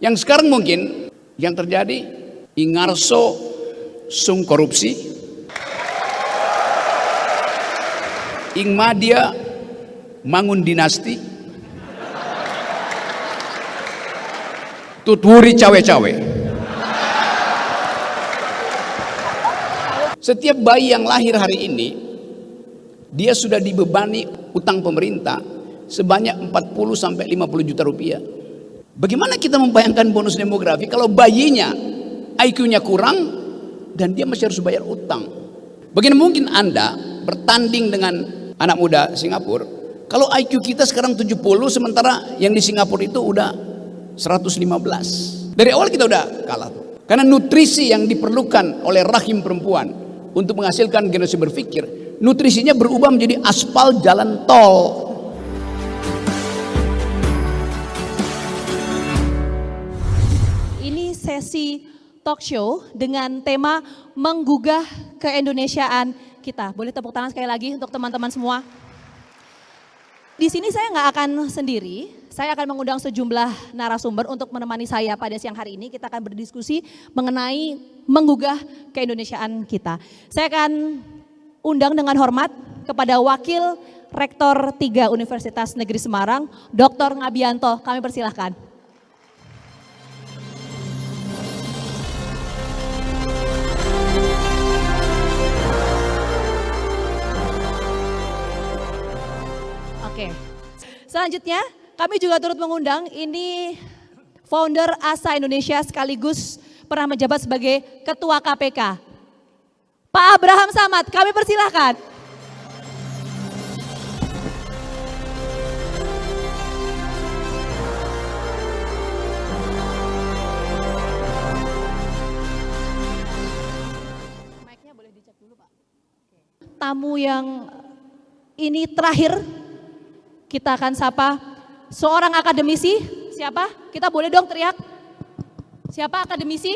Yang sekarang mungkin yang terjadi, Ingarso sung korupsi, Ingmadia mangun dinasti, tuturi cawe-cawe. Setiap bayi yang lahir hari ini, dia sudah dibebani utang pemerintah sebanyak 40-50 juta rupiah. Bagaimana kita membayangkan bonus demografi kalau bayinya IQ-nya kurang dan dia masih harus bayar utang? Bagaimana mungkin Anda bertanding dengan anak muda Singapura kalau IQ kita sekarang 70 sementara yang di Singapura itu udah 115. Dari awal kita udah kalah tuh. Karena nutrisi yang diperlukan oleh rahim perempuan untuk menghasilkan generasi berpikir, nutrisinya berubah menjadi aspal jalan tol. Ini sesi talk show dengan tema menggugah keindonesiaan kita. Boleh tepuk tangan sekali lagi untuk teman-teman semua. Di sini saya nggak akan sendiri, saya akan mengundang sejumlah narasumber untuk menemani saya pada siang hari ini. Kita akan berdiskusi mengenai menggugah keindonesiaan kita. Saya akan undang dengan hormat kepada Wakil Rektor 3 Universitas Negeri Semarang, Dr. Ngabianto. Kami persilahkan. Oke. Selanjutnya kami juga turut mengundang ini founder ASA Indonesia sekaligus pernah menjabat sebagai Ketua KPK. Pak Abraham Samad, kami persilahkan. Mic-nya boleh dicek dulu, Pak. Tamu yang ini terakhir kita akan sapa seorang akademisi. Siapa? Kita boleh dong teriak. Siapa akademisi?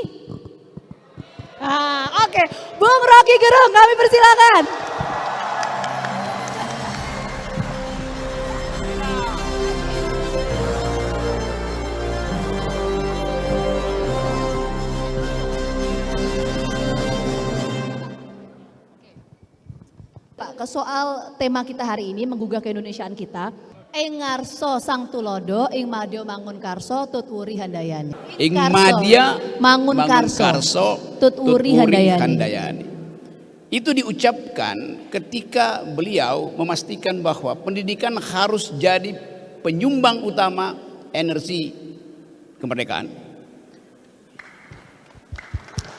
Oke. Bung Rocky Gerung, kami persilakan. Pak, ke soal tema kita hari ini menggugah keindonesiaan kita. Ingarso sang tulodo, Ingmadia mangun karso, tutwuri handayani. Ingmadia mangun karso, tutwuri handayani. Itu diucapkan ketika beliau memastikan bahwa pendidikan harus jadi penyumbang utama energi kemerdekaan.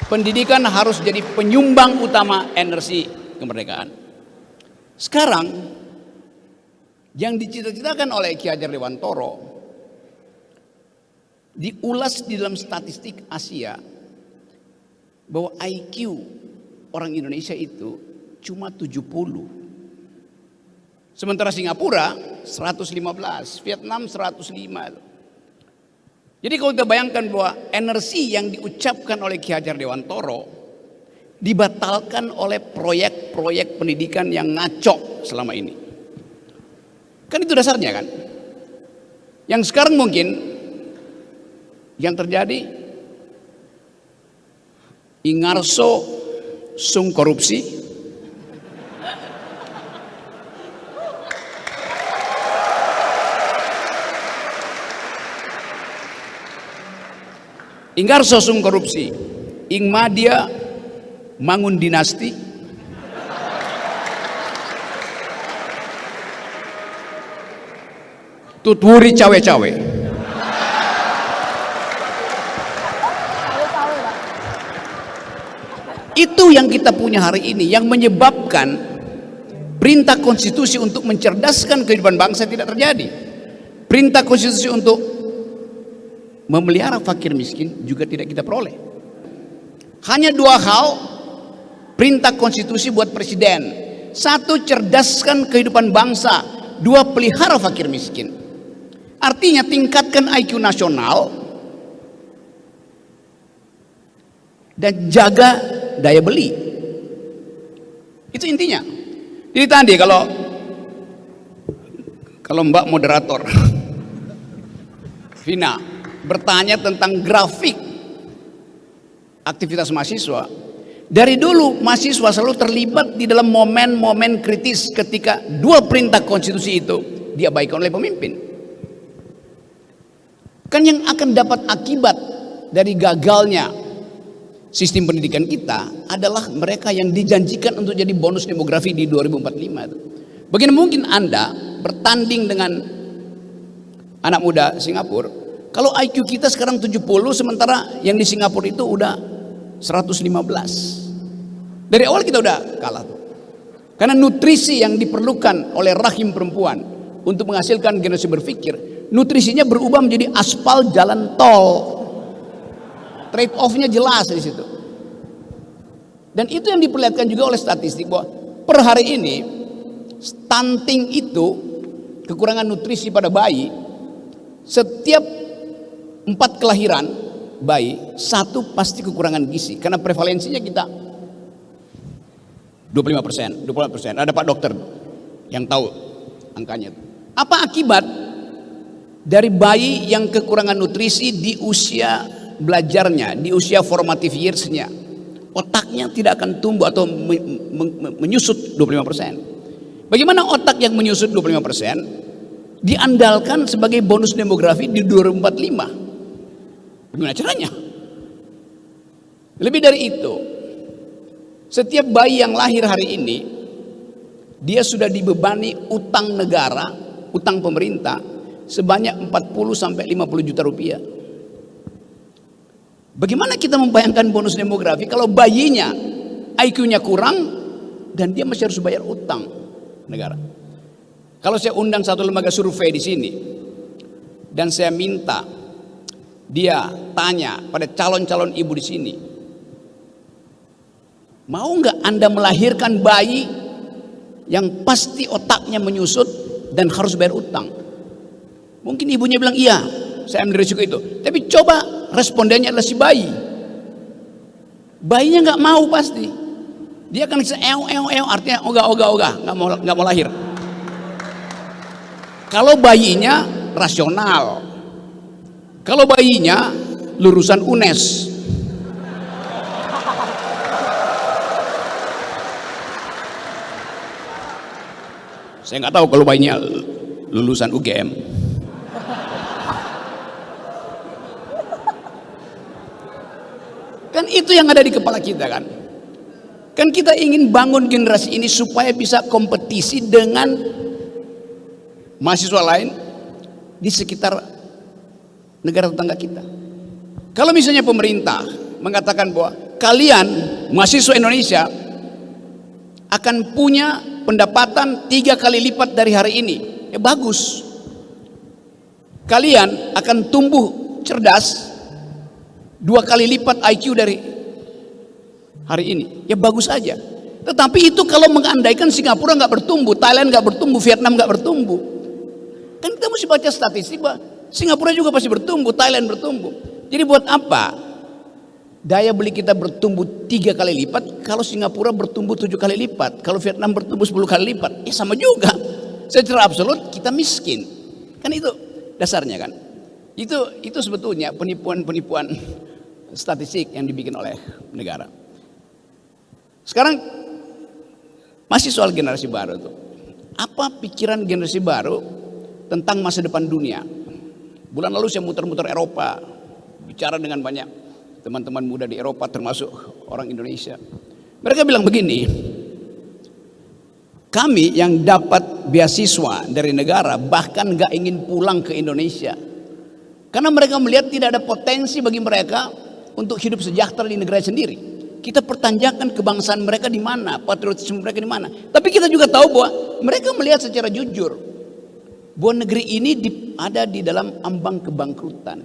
Pendidikan harus jadi penyumbang utama energi kemerdekaan. Sekarang yang dicita-citakan oleh Ki Hajar Dewantoro diulas di dalam statistik Asia bahwa IQ orang Indonesia itu cuma 70. Sementara Singapura 115, Vietnam 105. Jadi kalau kita bayangkan bahwa energi yang diucapkan oleh Ki Hajar Dewantoro dibatalkan oleh proyek-proyek pendidikan yang ngaco selama ini. Kan itu dasarnya kan. Yang sekarang mungkin yang terjadi, Ingarso sung korupsi, Ingarso sung korupsi, Ingmadia mangun dinasti, tutwuri cawe-cawe. Itu yang kita punya hari ini, yang menyebabkan perintah konstitusi untuk mencerdaskan kehidupan bangsa tidak terjadi. Perintah konstitusi untuk memelihara fakir miskin juga tidak kita peroleh. Hanya dua hal perintah konstitusi buat presiden. Satu, cerdaskan kehidupan bangsa. Dua, pelihara fakir miskin. Artinya tingkatkan IQ nasional dan jaga daya beli. Itu intinya. Jadi tadi kalau Mbak moderator Vina bertanya tentang grafik aktivitas mahasiswa. Dari dulu mahasiswa selalu terlibat di dalam momen-momen kritis ketika dua perintah konstitusi itu diabaikan oleh pemimpin. Kan yang akan dapat akibat dari gagalnya sistem pendidikan kita adalah mereka yang dijanjikan untuk jadi bonus demografi di 2045 itu. Bagaimana mungkin Anda bertanding dengan anak muda Singapura kalau IQ kita sekarang 70 sementara yang di Singapura itu udah 115. Dari awal kita udah kalah tuh. Karena nutrisi yang diperlukan oleh rahim perempuan untuk menghasilkan generasi berpikir, nutrisinya berubah menjadi aspal jalan tol. Trade off-nya jelas di situ. Dan itu yang diperlihatkan juga oleh statistik bahwa per hari ini stunting itu, kekurangan nutrisi pada bayi, setiap 4 kelahiran bayi 1 pasti kekurangan gizi karena prevalensinya kita 25%. Ada Pak Dokter yang tahu angkanya. Apa akibat dari bayi yang kekurangan nutrisi di usia belajarnya, di usia formative years-nya? Otaknya tidak akan tumbuh atau menyusut 25%. Bagaimana otak yang menyusut 25% diandalkan sebagai bonus demografi di 2045? Bagaimana caranya? Lebih dari itu, setiap bayi yang lahir hari ini dia sudah dibebani utang negara, utang pemerintah sebanyak 40 sampai 50 juta rupiah. Bagaimana kita membayangkan bonus demografi kalau bayinya IQ-nya kurang dan dia masih harus bayar utang negara? Kalau saya undang satu lembaga survei di sini dan saya minta dia tanya pada calon-calon ibu di sini, mau nggak Anda melahirkan bayi yang pasti otaknya menyusut dan harus bayar utang? Mungkin ibunya bilang iya, saya ambil risiko itu. Tapi coba respondennya adalah si bayi. Bayinya nggak mau pasti. Dia akan artinya ogah, nggak mau lahir. Kalau bayinya rasional, kalau bayinya lulusan UNES, saya nggak tahu kalau bayinya lulusan UGM. Kan itu yang ada di kepala kita kan. Kan kita ingin bangun generasi ini supaya bisa kompetisi dengan mahasiswa lain di sekitar negara tetangga kita. Kalau misalnya pemerintah mengatakan bahwa kalian mahasiswa Indonesia akan punya pendapatan 3 kali lipat dari hari ini, ya bagus. Kalian akan tumbuh cerdas 2 kali lipat IQ dari hari ini, ya bagus aja. Tetapi itu kalau mengandaikan Singapura nggak bertumbuh, Thailand nggak bertumbuh, Vietnam nggak bertumbuh. Kan kita mesti baca statistik bahwa Singapura juga pasti bertumbuh, Thailand bertumbuh. Jadi buat apa daya beli kita bertumbuh 3 kali lipat kalau Singapura bertumbuh 7 kali lipat, kalau Vietnam bertumbuh 10 kali lipat? Ya sama juga. Secara absolut kita miskin. Kan itu dasarnya kan. Itu sebetulnya penipuan-penipuan statistik yang dibikin oleh negara. Sekarang masih soal generasi baru tuh. Apa pikiran generasi baru tentang masa depan dunia? Bulan lalu saya muter-muter Eropa, bicara dengan banyak teman-teman muda di Eropa termasuk orang Indonesia. Mereka bilang begini, kami yang dapat beasiswa dari negara bahkan gak ingin pulang ke Indonesia. Karena mereka melihat tidak ada potensi bagi mereka untuk hidup sejahtera di negara sendiri. Kita pertanyakan kebangsaan mereka di mana, patriotisme mereka di mana. Tapi kita juga tahu bahwa mereka melihat secara jujur bahwa negeri ini ada di dalam ambang kebangkrutan.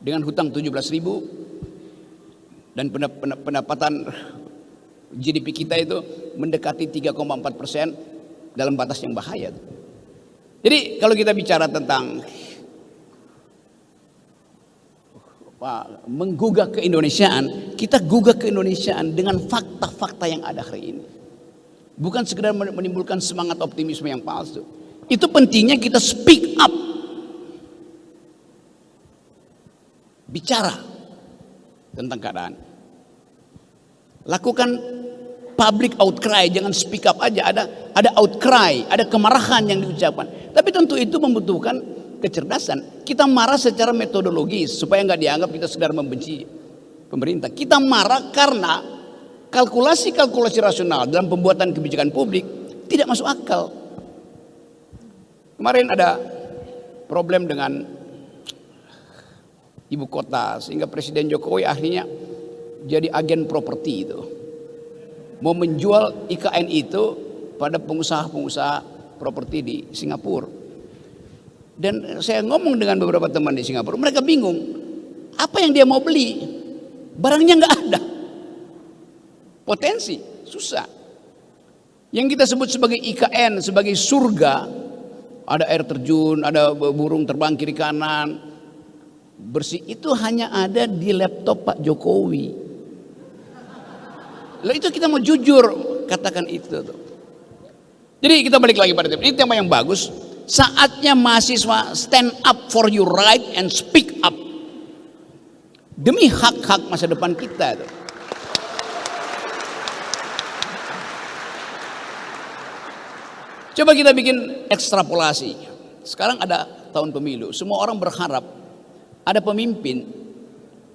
Dengan hutang 17.000 dan pendapatan GDP kita itu mendekati 3,4% dalam batas yang bahaya. Jadi kalau kita bicara tentang menggugah keindonesiaan, kita gugah keindonesiaan dengan fakta-fakta yang ada hari ini. Bukan sekedar menimbulkan semangat optimisme yang palsu. Itu pentingnya kita speak up. bicara tentang keadaan. Lakukan public outcry, jangan speak up aja. Ada outcry, ada kemarahan yang diucapkan. Tapi tentu itu membutuhkan kecerdasan. Kita marah secara metodologis supaya nggak dianggap kita sedang membenci pemerintah. Kita marah karena kalkulasi-kalkulasi rasional dalam pembuatan kebijakan publik tidak masuk akal. Kemarin ada problem dengan ibu kota sehingga Presiden Jokowi akhirnya jadi agen properti itu. Mau menjual IKN itu pada pengusaha-pengusaha properti di Singapura. Dan saya ngomong dengan beberapa teman di Singapura, mereka bingung. Apa yang dia mau beli? Barangnya nggak ada. Potensi, susah. Yang kita sebut sebagai IKN, sebagai surga, ada air terjun, ada burung terbang kiri kanan, bersih, itu hanya ada di laptop Pak Jokowi. Lalu itu kita mau jujur katakan itu tuh. Jadi kita balik lagi pada tema. Ini tema yang bagus. Saatnya mahasiswa stand up for your right and speak up. Demi hak-hak masa depan kita tuh. Coba kita bikin ekstrapolasi. Sekarang ada tahun pemilu. Semua orang berharap ada pemimpin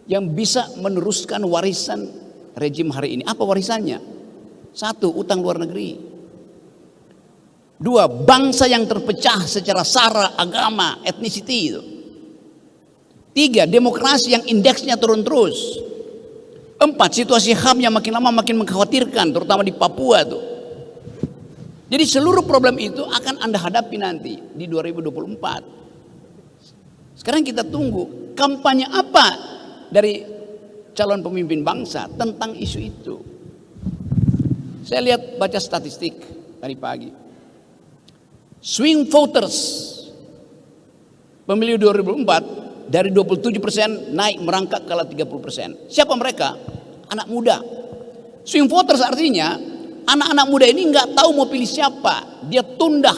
yang bisa meneruskan warisan rejim hari ini. Apa warisannya? 1, utang luar negeri. 2, bangsa yang terpecah secara sara, agama, etnisiti itu. 3, demokrasi yang indeksnya turun terus. 4, situasi HAM yang makin lama makin mengkhawatirkan, terutama di Papua tuh. Jadi seluruh problem itu akan Anda hadapi nanti di 2024. Sekarang kita tunggu kampanye apa dari calon pemimpin bangsa tentang isu itu. Saya lihat baca statistik tadi pagi. Swing voters pemilu 2024 dari 27% naik merangkak ke 30%. Siapa mereka? Anak muda. Swing voters artinya anak-anak muda ini nggak tahu mau pilih siapa, dia tunda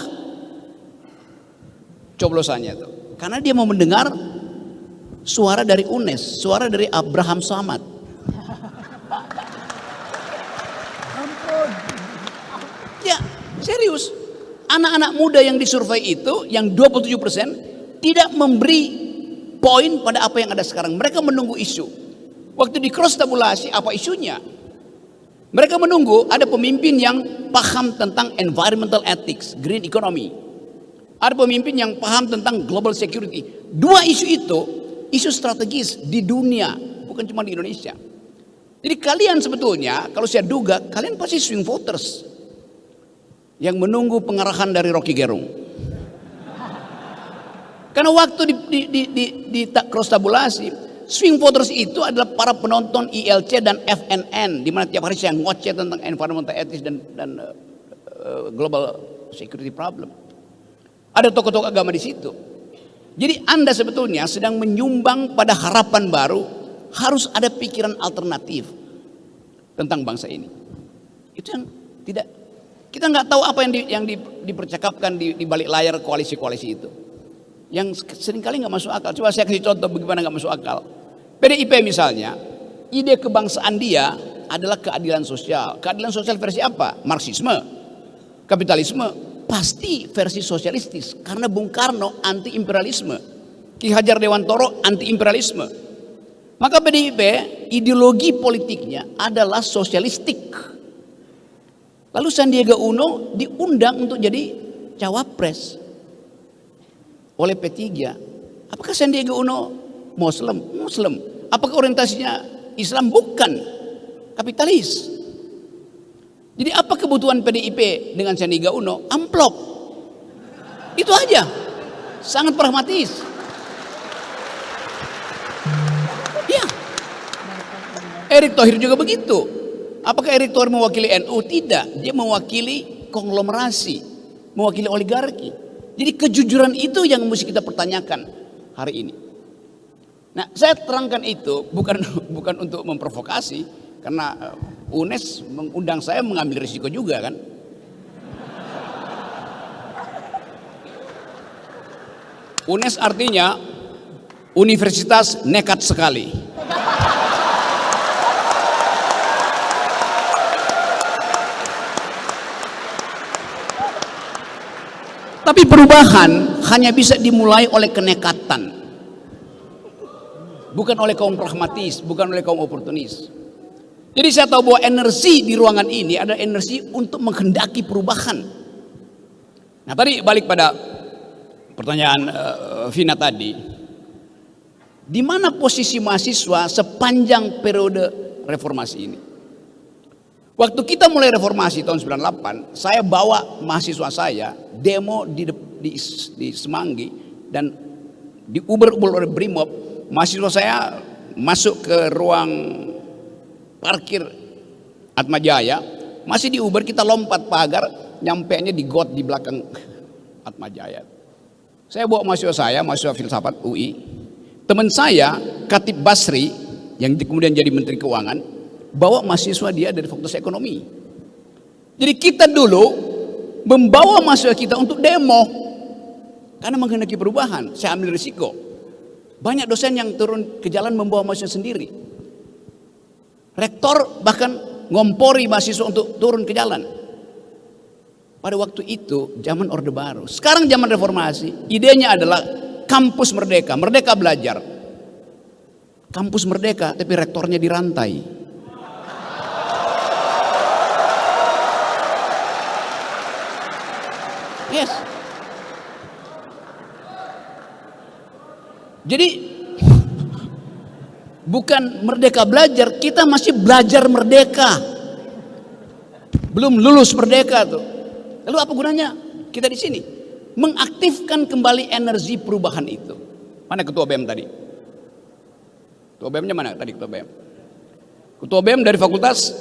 coblosannya tuh, karena dia mau mendengar suara dari UNES, suara dari Abraham Samad. Ya serius, anak-anak muda yang disurvei itu, yang 27% tidak memberi poin pada apa yang ada sekarang. Mereka menunggu isu. Waktu di cross tabulasi apa isunya? Mereka menunggu ada pemimpin yang paham tentang environmental ethics, green economy. Ada pemimpin yang paham tentang global security. 2 isu itu, isu strategis di dunia, bukan cuma di Indonesia. Jadi kalian sebetulnya, kalau saya duga, kalian pasti swing voters yang menunggu pengarahan dari Rocky Gerung. Karena waktu di cross tabulasi, swing voters itu adalah para penonton ILC dan FNN, di mana tiap hari saya ngoceh tentang environmental ethics dan global security problem. Ada tokoh-tokoh agama di situ. Jadi Anda sebetulnya sedang menyumbang pada harapan baru, harus ada pikiran alternatif tentang bangsa ini. Itu yang tidak, kita nggak tahu apa yang dipercakapkan di balik layar koalisi-koalisi itu. Yang seringkali nggak masuk akal. Coba saya kasih contoh bagaimana nggak masuk akal. PDIP misalnya, ide kebangsaan dia adalah keadilan sosial. Keadilan sosial versi apa? Marxisme, kapitalisme, pasti versi sosialistis. Karena Bung Karno anti imperialisme, Ki Hajar Dewantoro anti imperialisme. Maka PDIP ideologi politiknya adalah sosialistik. Lalu Sandiaga Uno diundang untuk jadi cawapres oleh P3. Apakah Sandiaga Uno Muslim? Muslim. Apakah orientasinya Islam? Bukan. Kapitalis. Jadi apa kebutuhan PDIP dengan Sandiaga Uno? Amplop. Itu aja. Sangat pragmatis. Ya. Erick Thohir juga begitu. Apakah Erick Thohir mewakili NU? Tidak. Dia mewakili konglomerasi, mewakili oligarki. Jadi kejujuran itu yang mesti kita pertanyakan hari ini. Nah, saya terangkan itu bukan untuk memprovokasi, karena UNES mengundang saya mengambil risiko juga kan. UNES artinya Universitas nekat sekali. Tapi perubahan hanya bisa dimulai oleh kenekatan. Bukan oleh kaum pragmatis, bukan oleh kaum oportunis. Jadi saya tahu bahwa energi di ruangan ini ada energi untuk menghendaki perubahan. Nah tadi balik pada pertanyaan Vina tadi. Di mana posisi mahasiswa sepanjang periode reformasi ini? Waktu kita mulai reformasi tahun 98, saya bawa mahasiswa saya demo di Semanggi dan di Uber-Uber oleh Brimob. Mahasiswa saya masuk ke ruang parkir Atmajaya, masih di Uber kita lompat pagar, nyampenya di got di belakang Atmajaya. Saya bawa mahasiswa saya, mahasiswa filsafat UI. Teman saya, Khatib Basri, yang kemudian jadi Menteri Keuangan, bawa mahasiswa dia dari Fakultas Ekonomi. Jadi kita dulu membawa mahasiswa kita untuk demo karena menghendaki perubahan. Saya ambil risiko. Banyak dosen yang turun ke jalan membawa mahasiswa sendiri. Rektor bahkan ngompori mahasiswa untuk turun ke jalan. Pada waktu itu zaman Orde Baru. Sekarang zaman reformasi, idenya adalah kampus merdeka, merdeka belajar. Kampus merdeka tapi rektornya dirantai. Yes. Jadi bukan merdeka belajar, kita masih belajar merdeka. Belum lulus merdeka tuh. Lalu apa gunanya kita di sini? Mengaktifkan kembali energi perubahan itu. Mana ketua BEM tadi? Ketua BEM-nya mana tadi ketua BEM? Ketua BEM dari fakultas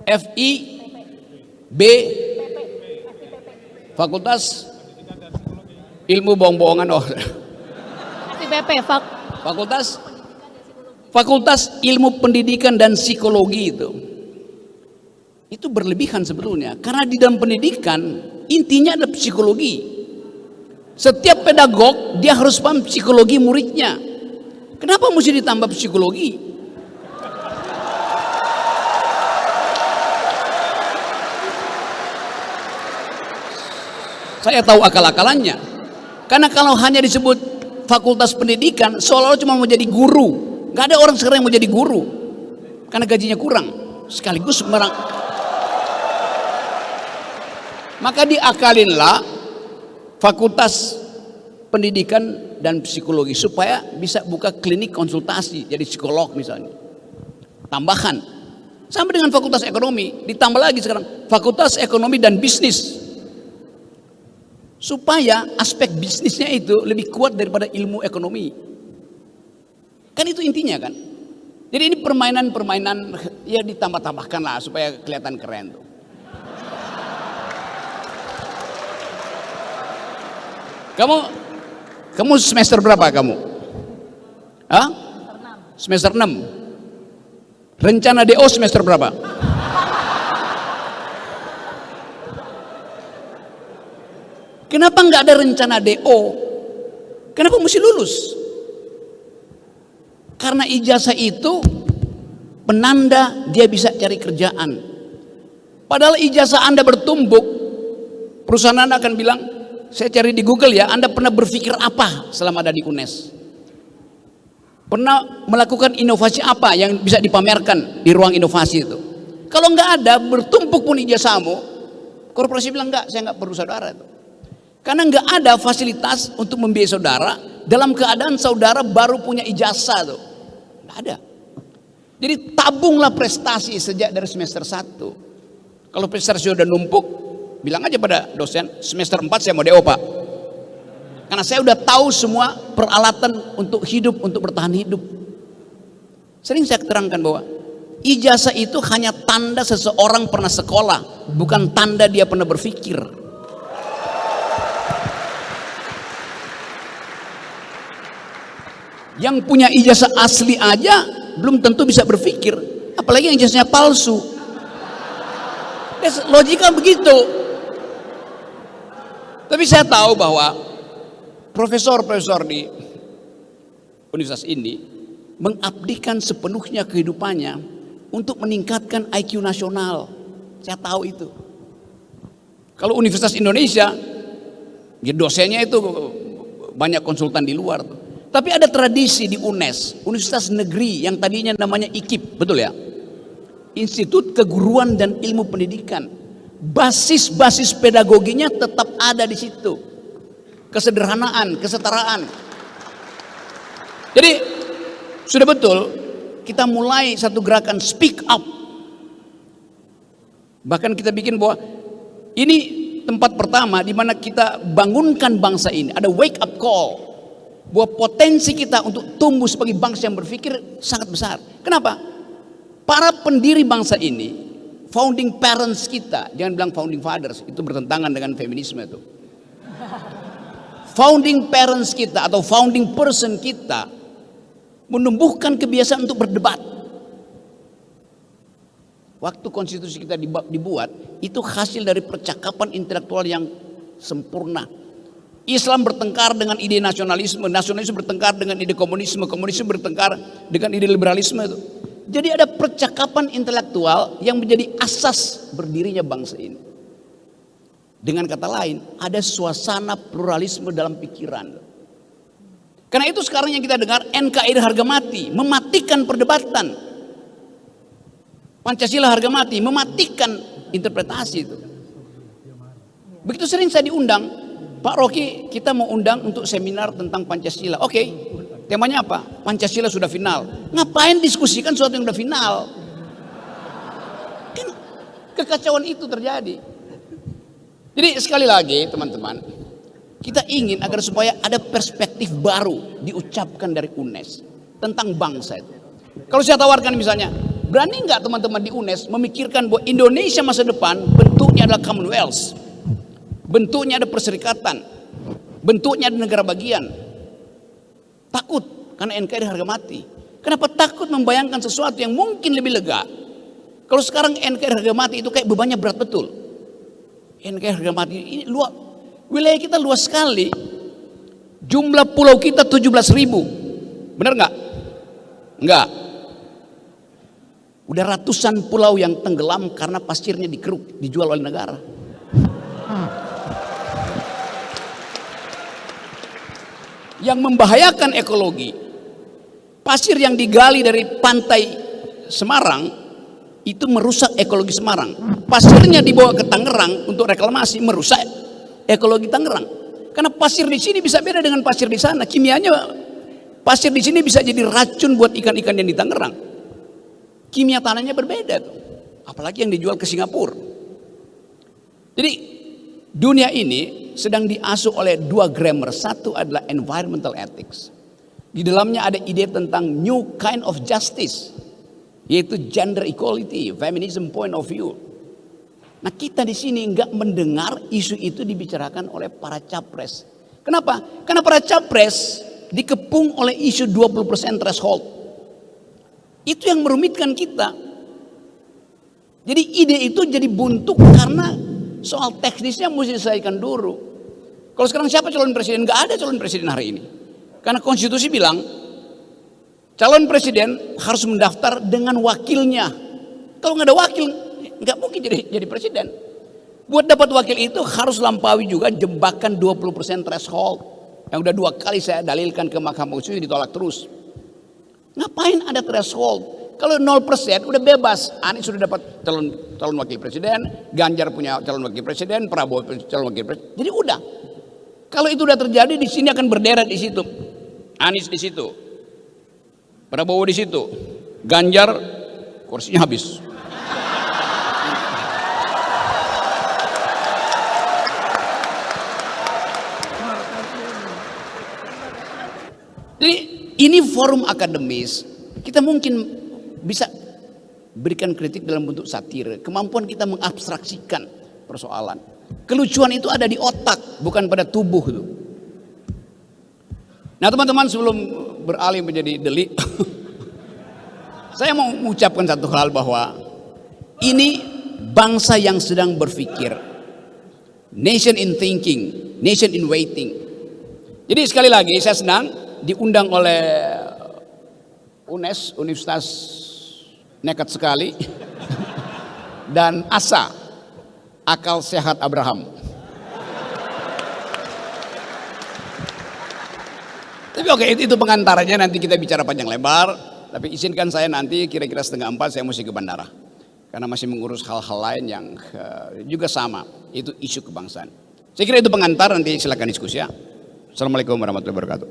FIB, Fakultas Ilmu Bohong-bohongan. Oh. FIPP, Fakultas Ilmu Pendidikan dan Psikologi itu berlebihan sebetulnya, karena di dalam pendidikan intinya ada psikologi. Setiap pedagog dia harus paham psikologi muridnya. Kenapa mesti ditambah psikologi? Saya tahu akal-akalannya. Karena kalau hanya disebut fakultas pendidikan, seolah-olah cuma mau jadi guru. Gak ada orang sekarang yang mau jadi guru, karena gajinya kurang. Sekaligus maka diakalinlah fakultas pendidikan dan psikologi supaya bisa buka klinik konsultasi jadi psikolog misalnya. Tambahan sama dengan fakultas ekonomi, ditambah lagi sekarang fakultas ekonomi dan bisnis, supaya aspek bisnisnya itu lebih kuat daripada ilmu ekonomi. Kan itu intinya kan. Jadi ini permainan-permainan ya ditambah-tambahkan lah supaya kelihatan keren tuh. Kamu semester berapa kamu? Hah? Semester 6. Rencana DO semester berapa? Kenapa nggak ada rencana DO? Kenapa mesti lulus? Karena ijazah itu penanda dia bisa cari kerjaan. Padahal ijazah Anda bertumbuk, perusahaan Anda akan bilang, saya cari di Google ya, Anda pernah berpikir apa selama ada di UNES? Pernah melakukan inovasi apa yang bisa dipamerkan di ruang inovasi itu? Kalau nggak ada, bertumpuk pun ijazahmu, korporasi bilang enggak, saya nggak perlu saudara itu. Karena nggak ada fasilitas untuk membiayai saudara dalam keadaan saudara baru punya ijazah tuh. Nggak ada. Jadi tabunglah prestasi sejak dari semester 1. Kalau prestasi sudah numpuk, bilang aja pada dosen, semester 4 saya mau DO Pak. Karena saya udah tahu semua peralatan untuk hidup, untuk bertahan hidup. Sering saya terangkan bahwa ijazah itu hanya tanda seseorang pernah sekolah, bukan tanda dia pernah berpikir. Yang punya ijazah asli aja belum tentu bisa berpikir, apalagi yang ijazahnya palsu. Logika begitu. Tapi saya tahu bahwa profesor-profesor di universitas ini mengabdikan sepenuhnya kehidupannya untuk meningkatkan IQ nasional. Saya tahu itu. Kalau Universitas Indonesia, ya dosennya itu banyak konsultan di luar tuh. Tapi ada tradisi di UNES, Universitas Negeri yang tadinya namanya IKIP, betul ya? Institut Keguruan dan Ilmu Pendidikan. Basis-basis pedagoginya tetap ada di situ. Kesederhanaan, kesetaraan. Jadi sudah betul kita mulai satu gerakan speak up. Bahkan kita bikin bahwa ini tempat pertama di mana kita bangunkan bangsa ini. Ada wake up call. Bahwa potensi kita untuk tumbuh sebagai bangsa yang berpikir sangat besar. Kenapa? Para pendiri bangsa ini, founding parents kita, jangan bilang founding fathers, itu bertentangan dengan feminisme itu. Founding parents kita atau founding person kita menumbuhkan kebiasaan untuk berdebat. Waktu konstitusi kita dibuat, itu hasil dari percakapan intelektual yang sempurna. Islam bertengkar dengan ide nasionalisme, nasionalisme bertengkar dengan ide komunisme, komunisme bertengkar dengan ide liberalisme itu. Jadi ada percakapan intelektual yang menjadi asas berdirinya bangsa ini. Dengan kata lain, ada suasana pluralisme dalam pikiran. Karena itu sekarang yang kita dengar NKRI harga mati, mematikan perdebatan. Pancasila harga mati, mematikan interpretasi itu. Begitu sering saya diundang, Pak Rocky, kita mau undang untuk seminar tentang Pancasila. Oke, temanya apa? Pancasila sudah final. Ngapain diskusikan sesuatu yang sudah final? Kan kekacauan itu terjadi. Jadi sekali lagi teman-teman, kita ingin agar supaya ada perspektif baru diucapkan dari UNES tentang bangsa itu. Kalau saya tawarkan misalnya, berani nggak teman-teman di UNES memikirkan bahwa Indonesia masa depan bentuknya adalah Commonwealth? Bentuknya ada perserikatan, bentuknya ada negara bagian. Takut karena NKRI harga mati. Kenapa takut membayangkan sesuatu yang mungkin lebih lega? Kalau sekarang NKRI harga mati itu kayak bebannya berat betul. NKRI harga mati ini luas, wilayah kita luas sekali. Jumlah pulau kita 17.000, benar nggak? Nggak. Udah ratusan pulau yang tenggelam karena pasirnya dikeruk, dijual oleh negara. Yang membahayakan ekologi, pasir yang digali dari pantai Semarang itu merusak ekologi Semarang. Pasirnya dibawa ke Tangerang untuk reklamasi, merusak ekologi Tangerang. Karena pasir di sini bisa beda dengan pasir di sana. Kimianya pasir di sini bisa jadi racun buat ikan-ikan yang di Tangerang. Kimia tanahnya berbeda tuh. Apalagi yang dijual ke Singapura. Jadi dunia ini sedang diasuh oleh dua grammar. Satu adalah environmental ethics. Di dalamnya ada ide tentang new kind of justice, yaitu gender equality, feminism point of view. Nah kita di sini nggak mendengar isu itu dibicarakan oleh para capres. Kenapa? Karena para capres dikepung oleh isu 20% threshold. Itu yang merumitkan kita. Jadi ide itu jadi buntu karena soal teknisnya mesti diselesaikan dulu. Kalau sekarang siapa calon presiden? Nggak ada calon presiden hari ini. Karena konstitusi bilang calon presiden harus mendaftar dengan wakilnya. Kalau nggak ada wakil, nggak mungkin jadi presiden. Buat dapat wakil itu harus lampaui juga jebakan 20% threshold. Yang udah 2 kali saya dalilkan ke Mahkamah Konstitusi ditolak terus. Ngapain ada threshold? Kalau 0% udah bebas. Anies sudah dapat calon wakil presiden, Ganjar punya calon wakil presiden, Prabowo calon wakil presiden. Jadi udah. Kalau itu udah terjadi, di sini akan berderet di situ. Anies di situ, Prabowo di situ, Ganjar kursinya habis. Jadi ini forum akademis, kita mungkin bisa berikan kritik dalam bentuk satir. Kemampuan kita mengabstraksikan persoalan. Kelucuan itu ada di otak, bukan pada tubuh itu. Nah teman-teman, sebelum beralih menjadi delik, saya mau mengucapkan satu hal bahwa ini bangsa yang sedang berpikir. Nation in thinking, nation in waiting. Jadi sekali lagi saya senang diundang oleh UNES, Universitas Nekat Sekali, dan ASA, Akal Sehat Abraham. Tapi oke, itu pengantarnya, nanti kita bicara panjang lebar. Tapi izinkan saya nanti kira-kira 3:30 saya mesti ke bandara. Karena masih mengurus hal-hal lain yang juga sama, itu isu kebangsaan. Saya kira itu pengantar, nanti silakan diskusi ya. Assalamualaikum warahmatullahi wabarakatuh.